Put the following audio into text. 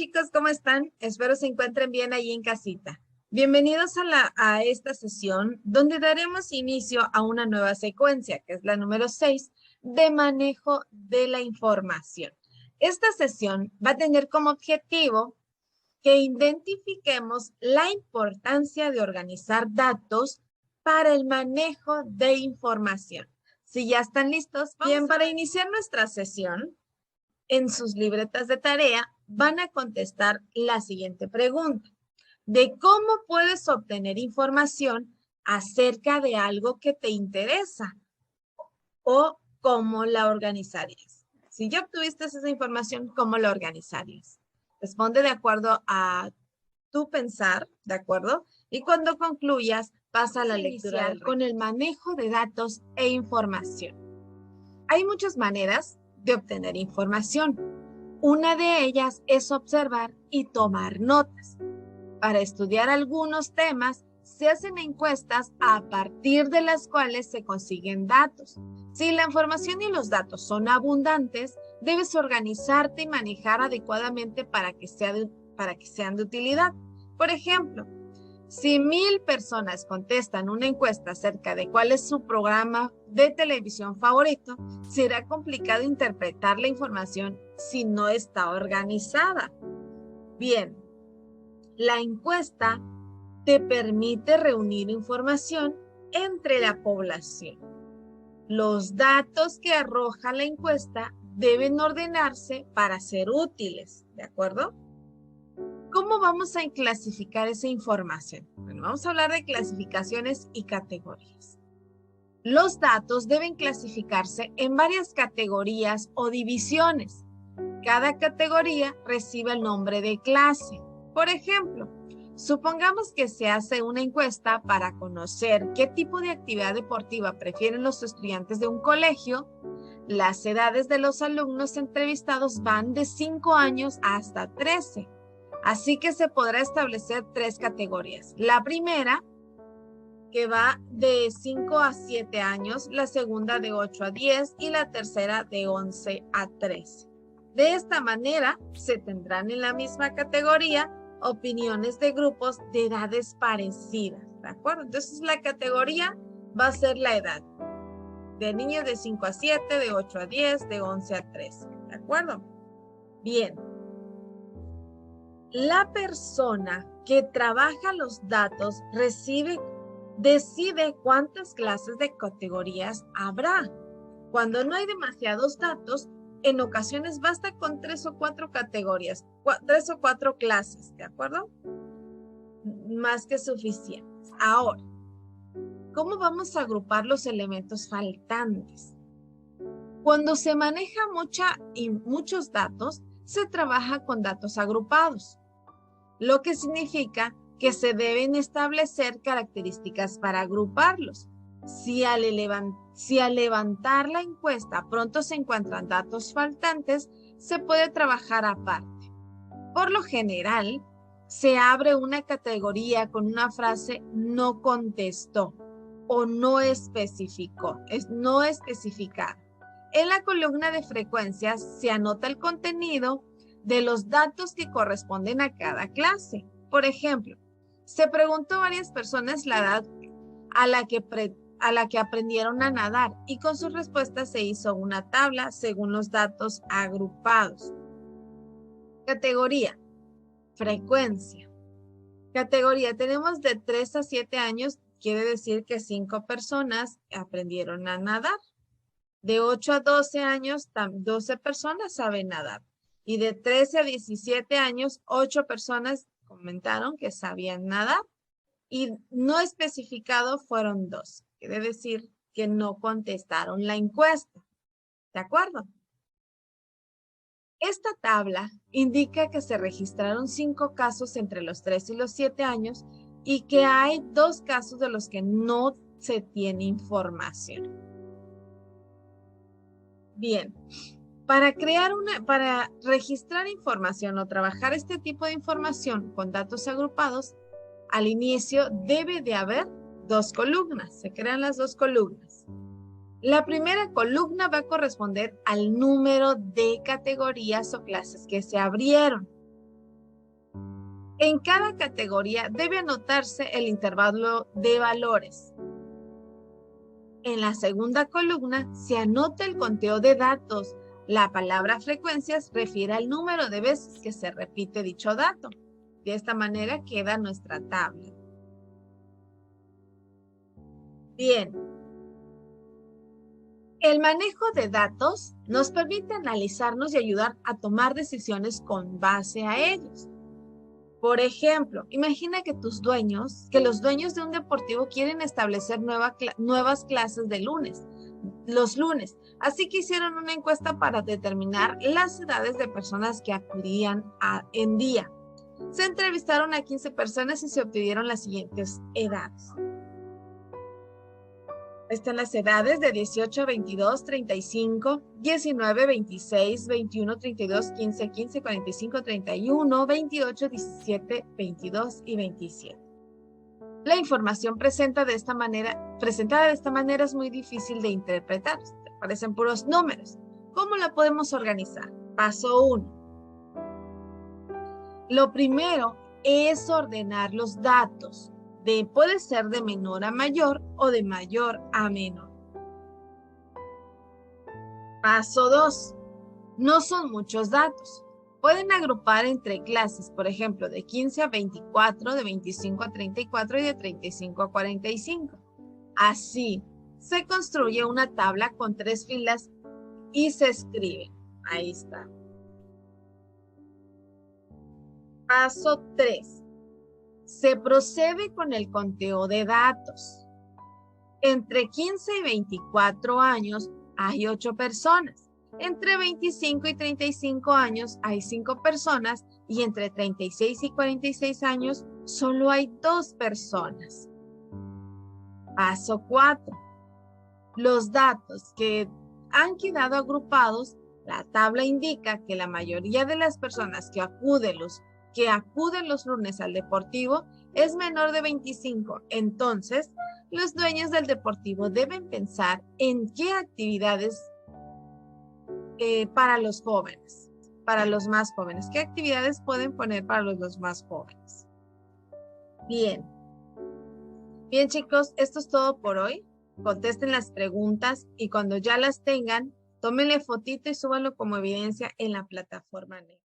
chicos, ¿cómo están? Espero se encuentren bien ahí en casita. Bienvenidos a esta sesión donde daremos inicio a una nueva secuencia, que es la número 6, de manejo de la información. Esta sesión va a tener como objetivo que identifiquemos la importancia de organizar datos para el manejo de información. Si ya están listos, bien, para iniciar nuestra sesión, en sus libretas de tarea van a contestar la siguiente pregunta: de cómo puedes obtener información acerca de algo que te interesa o cómo la organizarías. Si ya obtuviste esa información, ¿cómo la organizarías? Responde de acuerdo a tu pensar, ¿de acuerdo? Y cuando concluyas, pasa a la lectura con el manejo de datos e información. Hay muchas maneras de obtener información. Una de ellas es observar y tomar notas. Para estudiar algunos temas, se hacen encuestas a partir de las cuales se consiguen datos. Si la información y los datos son abundantes, debes organizarte y manejar adecuadamente para que sean de utilidad. Por ejemplo, si 1000 personas contestan una encuesta acerca de cuál es su programa de televisión favorito, será complicado interpretar la información si no está organizada. Bien, la encuesta te permite reunir información entre la población. Los datos que arroja la encuesta deben ordenarse para ser útiles, ¿de acuerdo? ¿Cómo vamos a clasificar esa información? Bueno, vamos a hablar de clasificaciones y categorías. Los datos deben clasificarse en varias categorías o divisiones. Cada categoría recibe el nombre de clase. Por ejemplo, supongamos que se hace una encuesta para conocer qué tipo de actividad deportiva prefieren los estudiantes de un colegio. Las edades de los alumnos entrevistados van de 5 años hasta 13. Así que se podrá establecer 3 categorías. La primera, que va de 5 a 7 años, la segunda de 8 a 10 y la tercera de 11 a 13. De esta manera, se tendrán en la misma categoría opiniones de grupos de edades parecidas, ¿de acuerdo? Entonces, la categoría va a ser la edad. De niños de 5 a 7, de 8 a 10, de 11 a 13, ¿de acuerdo? Bien. La persona que trabaja los datos decide cuántas clases de categorías habrá. Cuando no hay demasiados datos, en ocasiones basta con 3 o 4 categorías, 3 o 4 clases, ¿de acuerdo? Más que suficientes. Ahora, ¿cómo vamos a agrupar los elementos faltantes? Cuando se maneja muchos datos, se trabaja con datos agrupados, lo que significa que se deben establecer características para agruparlos. Si al levantar la encuesta pronto se encuentran datos faltantes, se puede trabajar aparte. Por lo general, se abre una categoría con una frase "no contestó" o "no especificó", es no especificar. En la columna de frecuencias se anota el contenido de los datos que corresponden a cada clase. Por ejemplo, se preguntó a varias personas la edad a la que aprendieron a nadar y con sus respuestas se hizo una tabla según los datos agrupados. Categoría, frecuencia. Categoría, tenemos de 3 a 7 años, quiere decir que 5 personas aprendieron a nadar. De 8 a 12 años, 12 personas saben nadar. Y de 13 a 17 años, 8 personas comentaron que sabían nadar. Y no especificado fueron 2. Quiere decir que no contestaron la encuesta. ¿De acuerdo? Esta tabla indica que se registraron 5 casos entre los 3 y los 7 años y que hay 2 casos de los que no se tiene información. Bien. Para registrar información o trabajar este tipo de información con datos agrupados, al inicio debe de haber 2 columnas. Se crean las 2 columnas. La primera columna va a corresponder al número de categorías o clases que se abrieron. En cada categoría debe anotarse el intervalo de valores. En la segunda columna se anota el conteo de datos. La palabra frecuencias refiere al número de veces que se repite dicho dato. De esta manera queda nuestra tabla. Bien. El manejo de datos nos permite analizarnos y ayudar a tomar decisiones con base a ellos. Por ejemplo, imagina que los dueños de un deportivo quieren establecer nuevas clases de los lunes. Así que hicieron una encuesta para determinar las edades de personas que acudían en día. Se entrevistaron a 15 personas y se obtuvieron las siguientes edades. Están las edades de 18, 22, 35, 19, 26, 21, 32, 15, 15, 45, 31, 28, 17, 22 y 27. La información presentada de esta manera es muy difícil de interpretar. Parecen puros números. ¿Cómo la podemos organizar? Paso 1. Lo primero es ordenar los datos. Puede ser de menor a mayor o de mayor a menor. Paso 2. No son muchos datos. Pueden agrupar entre clases, por ejemplo, de 15 a 24, de 25 a 34 y de 35 a 45. Así, se construye una tabla con 3 filas y se escribe. Ahí está. Paso 3. Se procede con el conteo de datos. Entre 15 y 24 años hay 8 personas. Entre 25 y 35 años hay 5 personas y entre 36 y 46 años solo hay 2 personas. Paso 4. Los datos que han quedado agrupados, la tabla indica que la mayoría de las personas que acuden los lunes al deportivo es menor de 25. Entonces, los dueños del deportivo deben pensar en qué actividades para los jóvenes, para los más jóvenes. ¿Qué actividades pueden poner para los más jóvenes? Bien. Bien, chicos, esto es todo por hoy. Contesten las preguntas y cuando ya las tengan, tómenle fotito y súbanlo como evidencia en la plataforma NET.